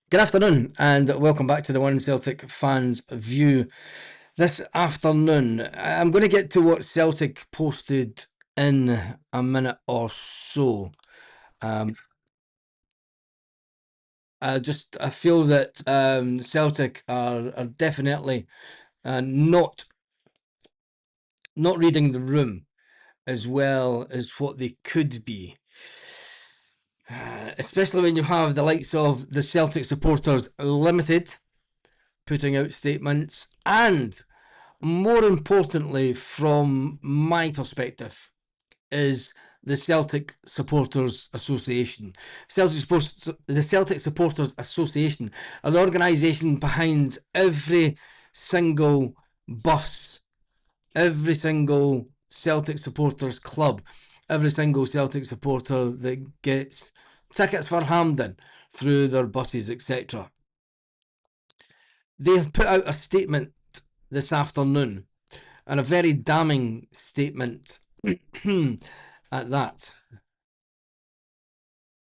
Good afternoon, and welcome back to the One Celtic Fans View. This afternoon, I'm going to get to what Celtic posted in a minute or so. I feel that Celtic are definitely not reading the room as well as what they could be. Especially when you have the likes of the Celtic Supporters Limited putting out statements, and more importantly, from my perspective, is the Celtic Supporters Association. The Celtic Supporters Association are the organisation behind every single bus, every single Celtic supporters club, every single Celtic supporter that gets tickets for Hampden through their buses, etc. They have put out a statement this afternoon, and a very damning statement at that.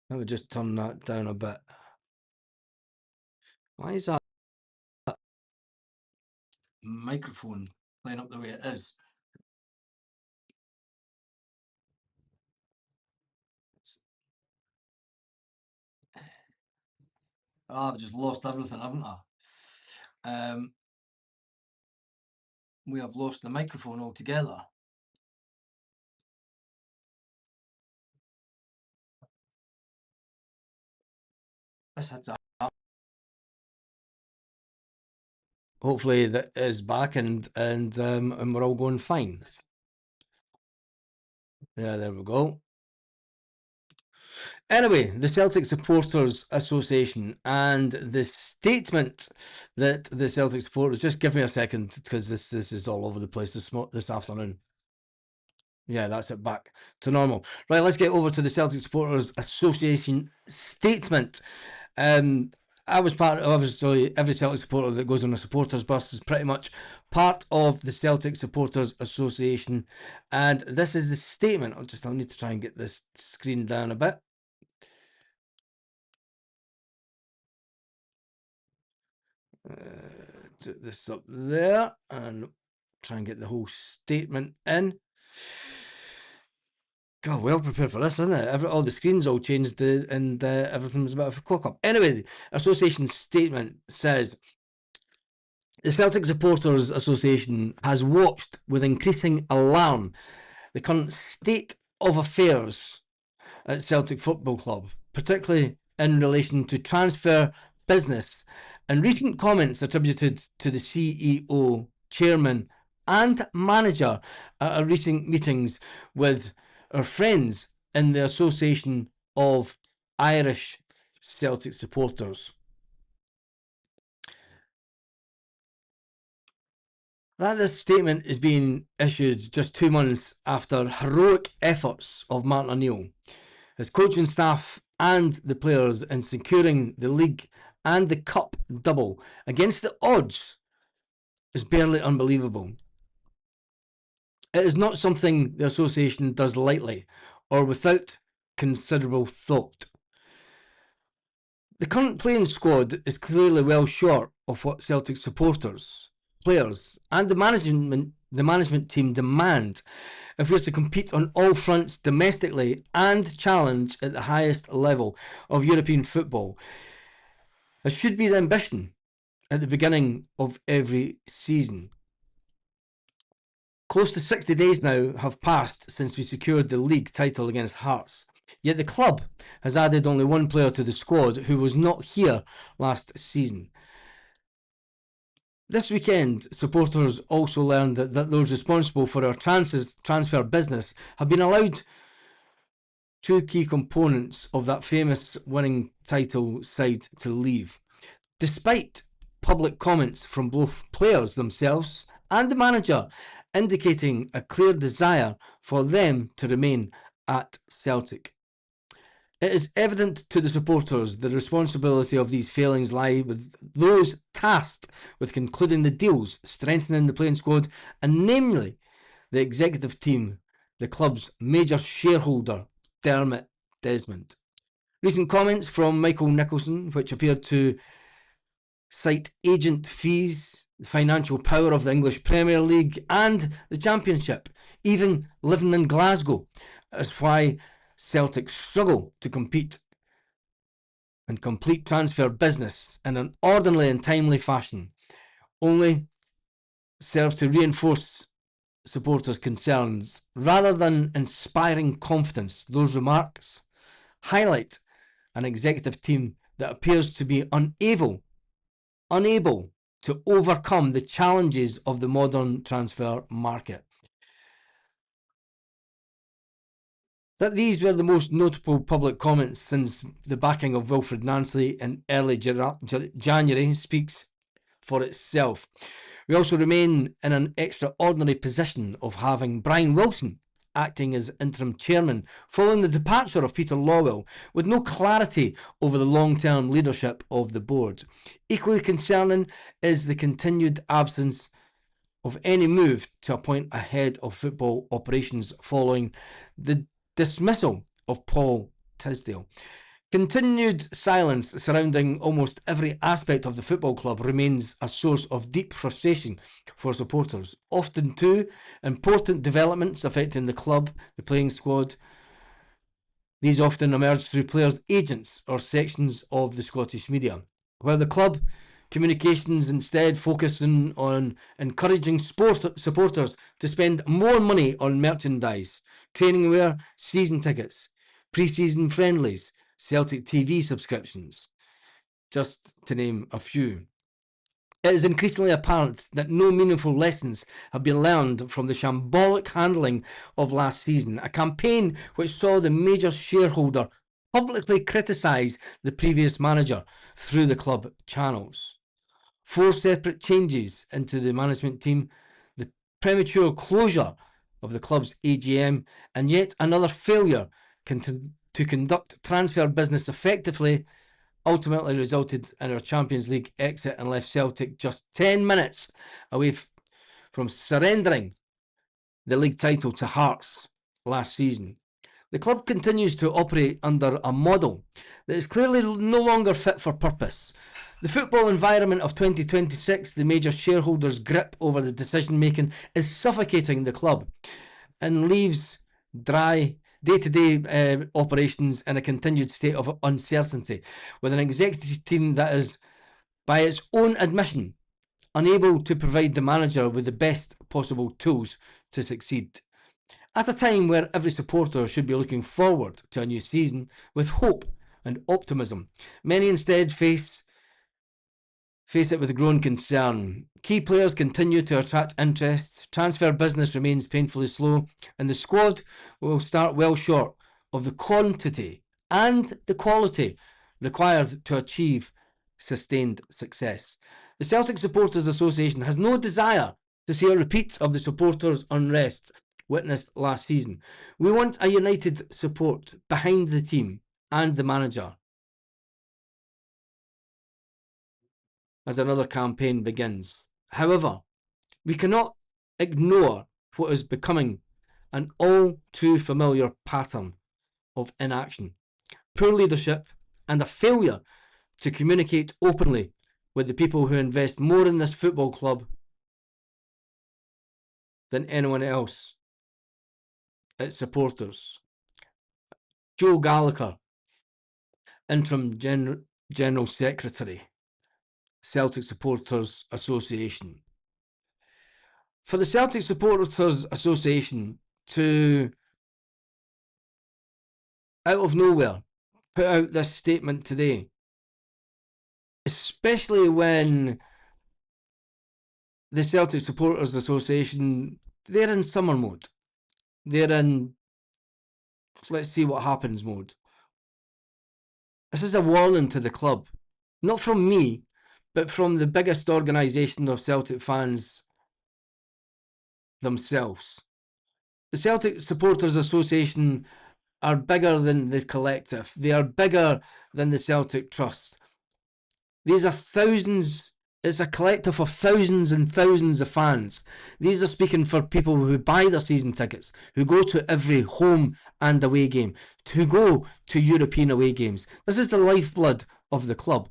Let me just turn that down a bit. Why is that microphone playing up the way it is? Oh, I've just lost everything, haven't I? We have lost the microphone altogether. This head's up. Hopefully that is back and we're all going fine. Yeah, there we go. Anyway, the Celtic Supporters Association and the statement that the Celtic supporters, just give me a second because this is all over the place this afternoon. Yeah, that's it, back to normal. Right, let's get over to the Celtic Supporters Association statement. I was part of, obviously, every Celtic supporter that goes on a supporters bus is pretty much part of the Celtic Supporters Association. And this is the statement. I'll need to try and get this screen down a bit. Put this up there and try and get the whole statement in. God, well prepared for this, isn't it? All the screens all changed and everything was a bit of a cock up. Anyway, the association statement says the Celtic Supporters Association has watched with increasing alarm the current state of affairs at Celtic Football Club, particularly in relation to transfer business and recent comments attributed to the CEO, chairman, and manager at our recent meetings with our friends in the Association of Irish Celtic Supporters. That this statement is being issued just 2 months after heroic efforts of Martin O'Neill, his coaching staff and the players in securing the league and the cup double against the odds is barely unbelievable. It is not something the association does lightly or without considerable thought. The current playing squad is clearly well short of what Celtic supporters, players, and the management team demand if we're to compete on all fronts domestically and challenge at the highest level of European football. It should be the ambition at the beginning of every season. Close to 60 days now have passed since we secured the league title against Hearts. Yet the club has added only one player to the squad who was not here last season. This weekend, supporters also learned that those responsible for our transfer business have been allowed two key components of that famous winning title side to leave, despite public comments from both players themselves and the manager indicating a clear desire for them to remain at Celtic. It is evident to the supporters the responsibility of these failings lie with those tasked with concluding the deals, strengthening the playing squad, and namely the executive team, the club's major shareholder, Dermot Desmond. Recent comments from Michael Nicholson, which appeared to cite agent fees, the financial power of the English Premier League and the Championship, even living in Glasgow, is why Celtic struggle to compete and complete transfer business in an orderly and timely fashion, only serve to reinforce supporters' concerns rather than inspiring confidence. Those remarks highlight an executive team that appears to be unable to overcome the challenges of the modern transfer market. That these were the most notable public comments since the backing of Wilfred Nancy in early January speaks for itself. We also remain in an extraordinary position of having Brian Wilson acting as interim chairman following the departure of Peter Lawwell, with no clarity over the long-term leadership of the board. Equally concerning is the continued absence of any move to appoint a head of football operations following the dismissal of Paul Tisdale. Continued silence surrounding almost every aspect of the football club remains a source of deep frustration for supporters. Often too, important developments affecting the club, the playing squad, these often emerge through players' agents or sections of the Scottish media, where the club communications instead focusing on encouraging supporters to spend more money on merchandise, training wear, season tickets, pre-season friendlies, Celtic TV subscriptions, just to name a few. It is increasingly apparent that no meaningful lessons have been learned from the shambolic handling of last season, a campaign which saw the major shareholder publicly criticise the previous manager through the club channels. 4 separate changes into the management team, the premature closure of the club's AGM, and yet another failure to conduct transfer business effectively ultimately resulted in our Champions League exit and left Celtic just 10 minutes away from surrendering the league title to Hearts last season. The club continues to operate under a model that is clearly no longer fit for purpose. The football environment of 2026, the major shareholders' grip over the decision making, is suffocating the club and leaves dry day-to-day operations in a continued state of uncertainty, with an executive team that is, by its own admission, unable to provide the manager with the best possible tools to succeed. At a time where every supporter should be looking forward to a new season with hope and optimism, many instead face it with growing concern. Key players continue to attract interest, transfer business remains painfully slow, and the squad will start well short of the quantity and the quality required to achieve sustained success. The Celtic Supporters Association has no desire to see a repeat of the supporters' unrest witnessed last season. We want a united support behind the team and the manager as another campaign begins. However, we cannot ignore what is becoming an all too familiar pattern of inaction, poor leadership, and a failure to communicate openly with the people who invest more in this football club than anyone else, its supporters. Joe Gallagher, Interim General Secretary, Celtic Supporters Association. For the Celtic Supporters Association to, out of nowhere, put out this statement today, especially when the Celtic Supporters Association, they're in summer mode. They're in let's see what happens mode. This is a warning to the club, not from me, but from the biggest organisation of Celtic fans themselves. The Celtic Supporters Association are bigger than the collective. They are bigger than the Celtic Trust. These are thousands It's a collective of thousands and thousands of fans. These are speaking for people who buy their season tickets, who go to every home and away game, who go to European away games. This is the lifeblood of the club.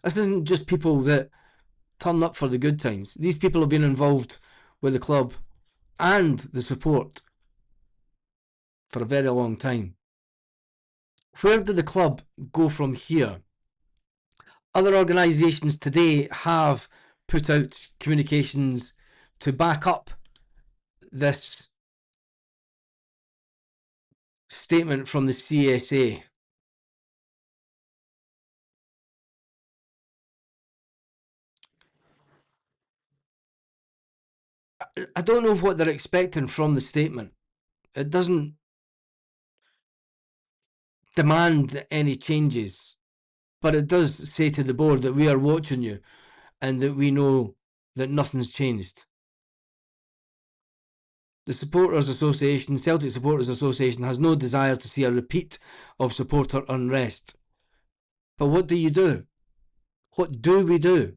This isn't just people that turn up for the good times. These people have been involved with the club and the support for a very long time. Where did the club go from here? Other organisations today have put out communications to back up this statement from the CSA. I don't know what they're expecting from the statement. It doesn't demand any changes, but it does say to the board that we are watching you and that we know that nothing's changed. The Supporters Association, Celtic Supporters Association, has no desire to see a repeat of supporter unrest. But what do you do? What do we do?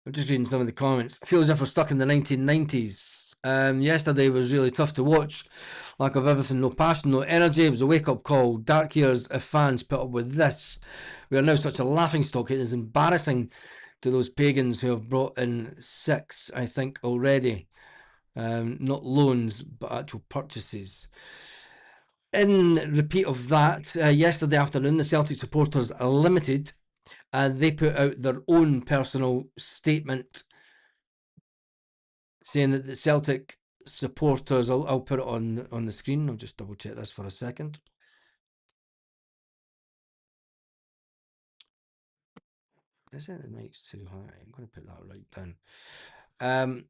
I'm just reading some of the comments. I feel as if we're stuck in the 1990s. Yesterday was really tough to watch. Lack of everything, no passion, no energy. It was a wake-up call. Dark years if fans put up with this. We are now such a laughingstock. It is embarrassing to those pagans who have brought in 6, I think, already. Not loans, but actual purchases. In repeat of that, yesterday afternoon, the Celtic Supporters Limited, they put out their own personal statement saying that the Celtic supporters, I'll put it on the screen, I'll just double check this for a second. Is it? The mic's too high. I'm going to put that right down.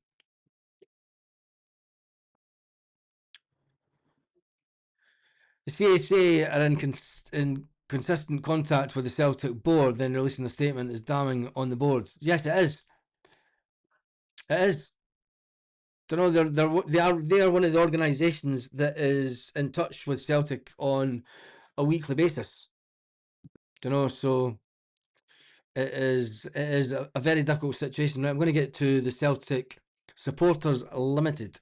The CSA are in consistent contact with the Celtic board, then releasing the statement is damning on the boards. Yes, it is. It is. You know, they are one of the organisations that is in touch with Celtic on a weekly basis. You know, so it is a very difficult situation. Now I'm going to get to the Celtic Supporters Limited.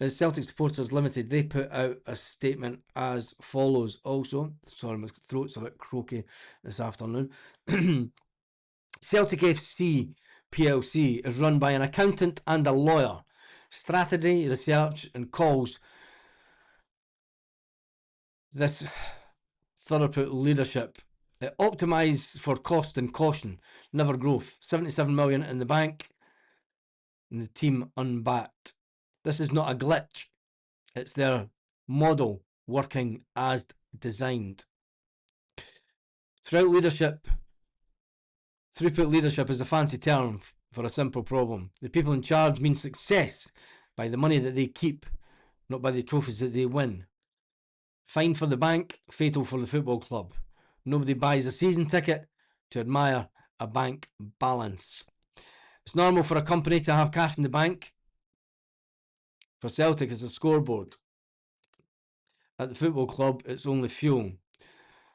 The Celtic Supporters Limited, they put out a statement as follows also. Sorry, my throat's a bit croaky this afternoon. Celtic FC PLC is run by an accountant and a lawyer. Strategy, research and calls this thorough leadership. Optimise for cost and caution, never growth. 77 million in the bank and the team unbacked. This is not a glitch. It's their model working as designed. Throughput leadership is a fancy term for a simple problem. The people in charge mean success by the money that they keep, not by the trophies that they win. Fine for the bank, fatal for the football club. Nobody buys a season ticket to admire a bank balance. It's normal for a company to have cash in the bank. For Celtic, it's a scoreboard. At the football club, it's only fuel.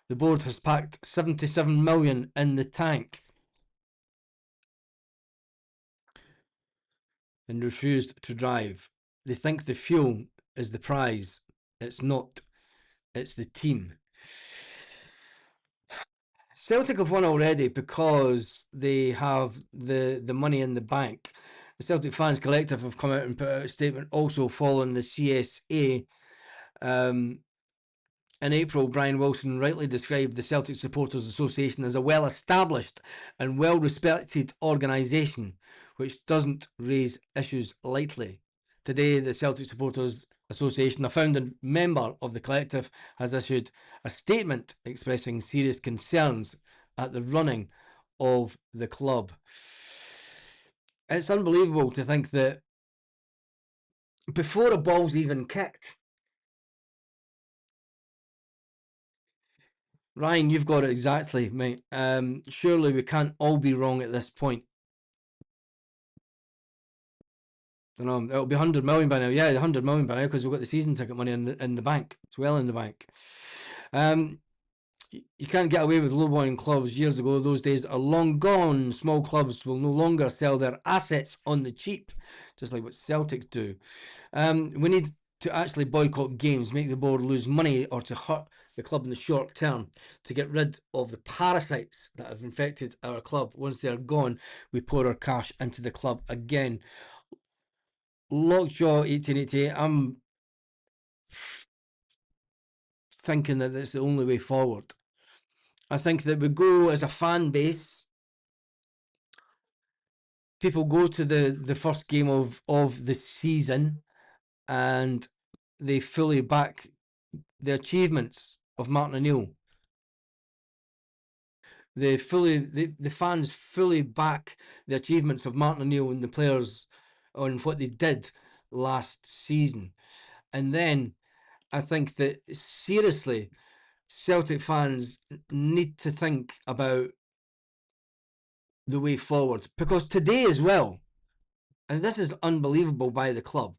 The board has packed 77 million in the tank and refused to drive. They think the fuel is the prize. It's not. It's the team. Celtic have won already because they have the money in the bank. The Celtic Fans Collective have come out and put out a statement also following the CSA. In April, Brian Wilson rightly described the Celtic Supporters Association as a well-established and well-respected organisation which doesn't raise issues lightly. Today, the Celtic Supporters Association, a founding member of the collective, has issued a statement expressing serious concerns at the running of the club. It's unbelievable to think that before a ball's even kicked, Ryan, you've got it exactly, mate. Surely we can't all be wrong at this point. I don't know, it'll be 100 million by now. Yeah, 100 million by now because we've got the season ticket money in the bank. It's well in the bank. Um, you can't get away with lowballing clubs years ago. Those days are long gone. Small clubs will no longer sell their assets on the cheap, just like what Celtic do. We need to actually boycott games, make the board lose money, or to hurt the club in the short term to get rid of the parasites that have infected our club. Once they're gone, we pour our cash into the club again. Lockjaw 1888, I'm thinking that it's the only way forward. I think that we go as a fan base. People go to the first game of the season and they fully back the achievements of Martin O'Neill. The fans fully back the achievements of Martin O'Neill and the players on what they did last season. And then I think that seriously, Celtic fans need to think about the way forward, because today as well, and this is unbelievable by the club,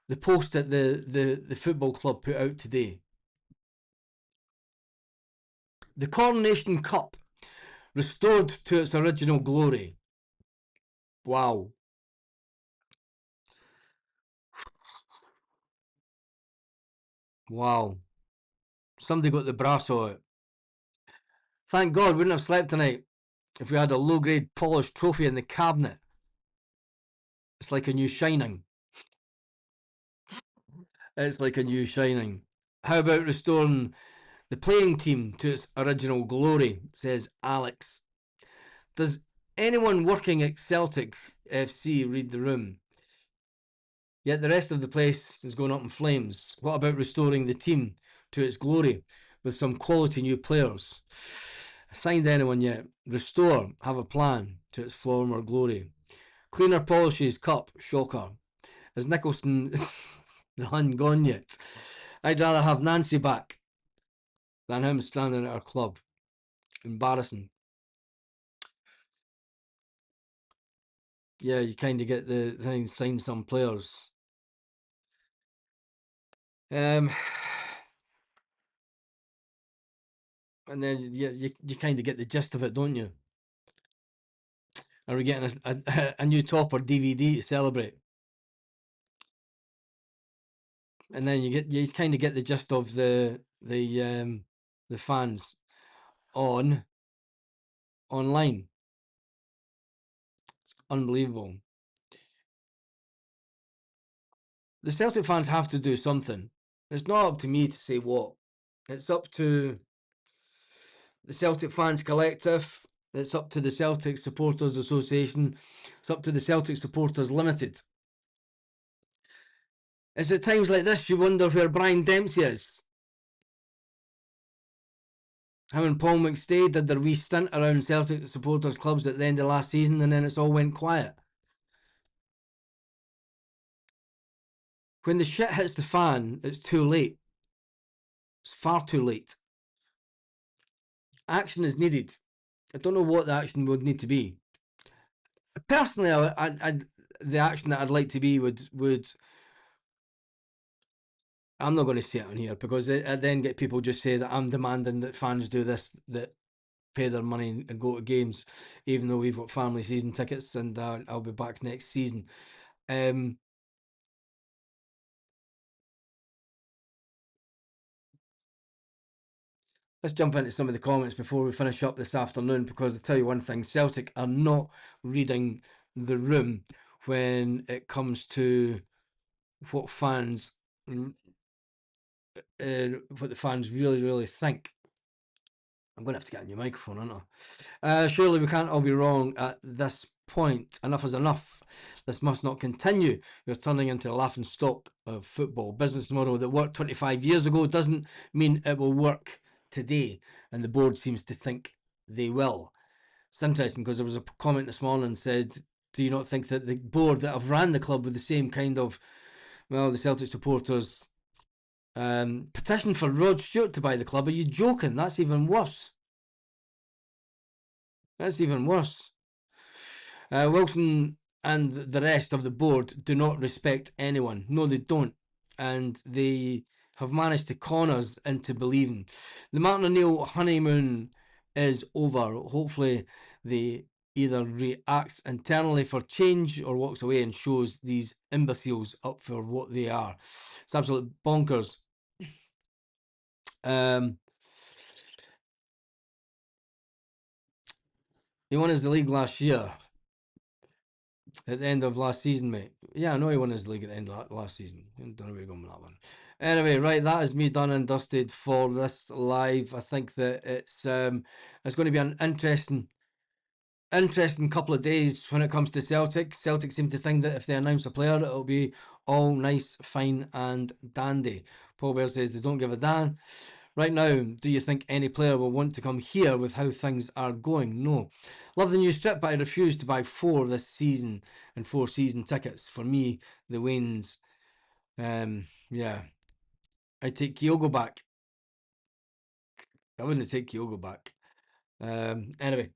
the post that the football club put out today. The Coronation Cup restored to its original glory. Wow. Wow. Somebody got the brass on it. Thank God we wouldn't have slept tonight if we had a low-grade polished trophy in the cabinet. It's like a new Shining. It's like a new Shining. How about restoring the playing team to its original glory, says Alex. Does anyone working at Celtic FC read the room? Yet the rest of the place is going up in flames. What about restoring the team to its glory with some quality new players? Signed anyone yet? Restore, have a plan to its former glory. Cleaner polishes, cup, shocker. Is Nicholson the hun gone yet? I'd rather have Nancy back than him standing at our club. Embarrassing. Yeah, you kind of get the thing, sign some players. And then you kind of get the gist of it, don't you? Are we getting a new top or DVD to celebrate? And then you kind of get the gist of the fans online. It's unbelievable. The Celtic fans have to do something. It's not up to me to say what. It's up to the Celtic Fans Collective. It's up to the Celtic Supporters Association. It's up to the Celtic Supporters Limited. It's at times like this you wonder where Brian Dempsey is. Him and Paul McStay did their wee stint around Celtic supporters clubs at the end of last season, and then it's all went quiet. When the shit hits the fan, it's too late. It's far too late. Action is needed. I don't know what the action would need to be. Personally, the action that I'd like to be would I'm not going to say it on here because I then get people just say that I'm demanding that fans do this, that pay their money and go to games, even though we've got family season tickets and I'll be back next season. Let's jump into some of the comments before we finish up this afternoon, because I'll tell you one thing, Celtic are not reading the room when it comes to what fans, what the fans really think. I'm going to have to get a new microphone, aren't I? Surely we can't all be wrong at this point. Enough is enough. This must not continue. We're turning into a laughing stock of football. Business model that worked 25 years ago doesn't mean it will work today, and the board seems to think they will. It's interesting because there was a comment this morning said, do you not think that the board that have ran the club with the same kind of, well, the Celtic supporters petition for Rod Stewart to buy the club? Are you joking? That's even worse. That's even worse. Wilson and the rest of the board do not respect anyone. No, they don't. And they have managed to con us into believing. The Martin O'Neill honeymoon is over. Hopefully, they either reacts internally for change or walks away and shows these imbeciles up for what they are. It's absolute bonkers. He won us the league last year. At the end of last season, mate. Yeah, I know he won his league at the end of last season. I don't know where you're going with that one. Anyway, right, that is me done and dusted for this live. I think that it's going to be an interesting couple of days when it comes to Celtic. Celtic seem to think that if they announce a player, it'll be all nice, fine, and dandy. Paul Bear says they don't give a damn. Right now, do you think any player will want to come here with how things are going? No. Love the new strip, but I refuse to buy 4 this season and 4 season tickets. For me, the Waynes, yeah. I take Kyogo back. I wouldn't take Kyogo back. Anyway.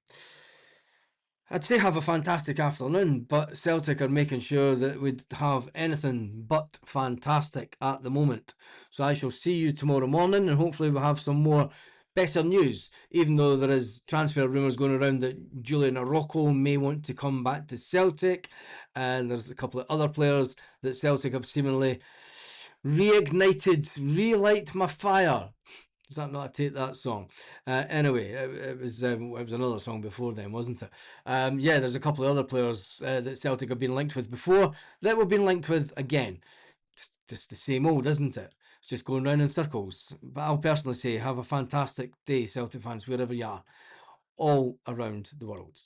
I'd say have a fantastic afternoon, but Celtic are making sure that we'd have anything but fantastic at the moment. So I shall see you tomorrow morning, and hopefully we'll have some more better news, even though there is transfer rumours going around that Julian Araujo may want to come back to Celtic, and there's a couple of other players that Celtic have seemingly relight my fire. Is that not a Take That song? Anyway, it was another song before then, wasn't it? Yeah, there's a couple of other players that Celtic have been linked with before that we've been linked with again. Just the same old, isn't it? It's just going round in circles. But I'll personally say have a fantastic day, Celtic fans, wherever you are, all around the world.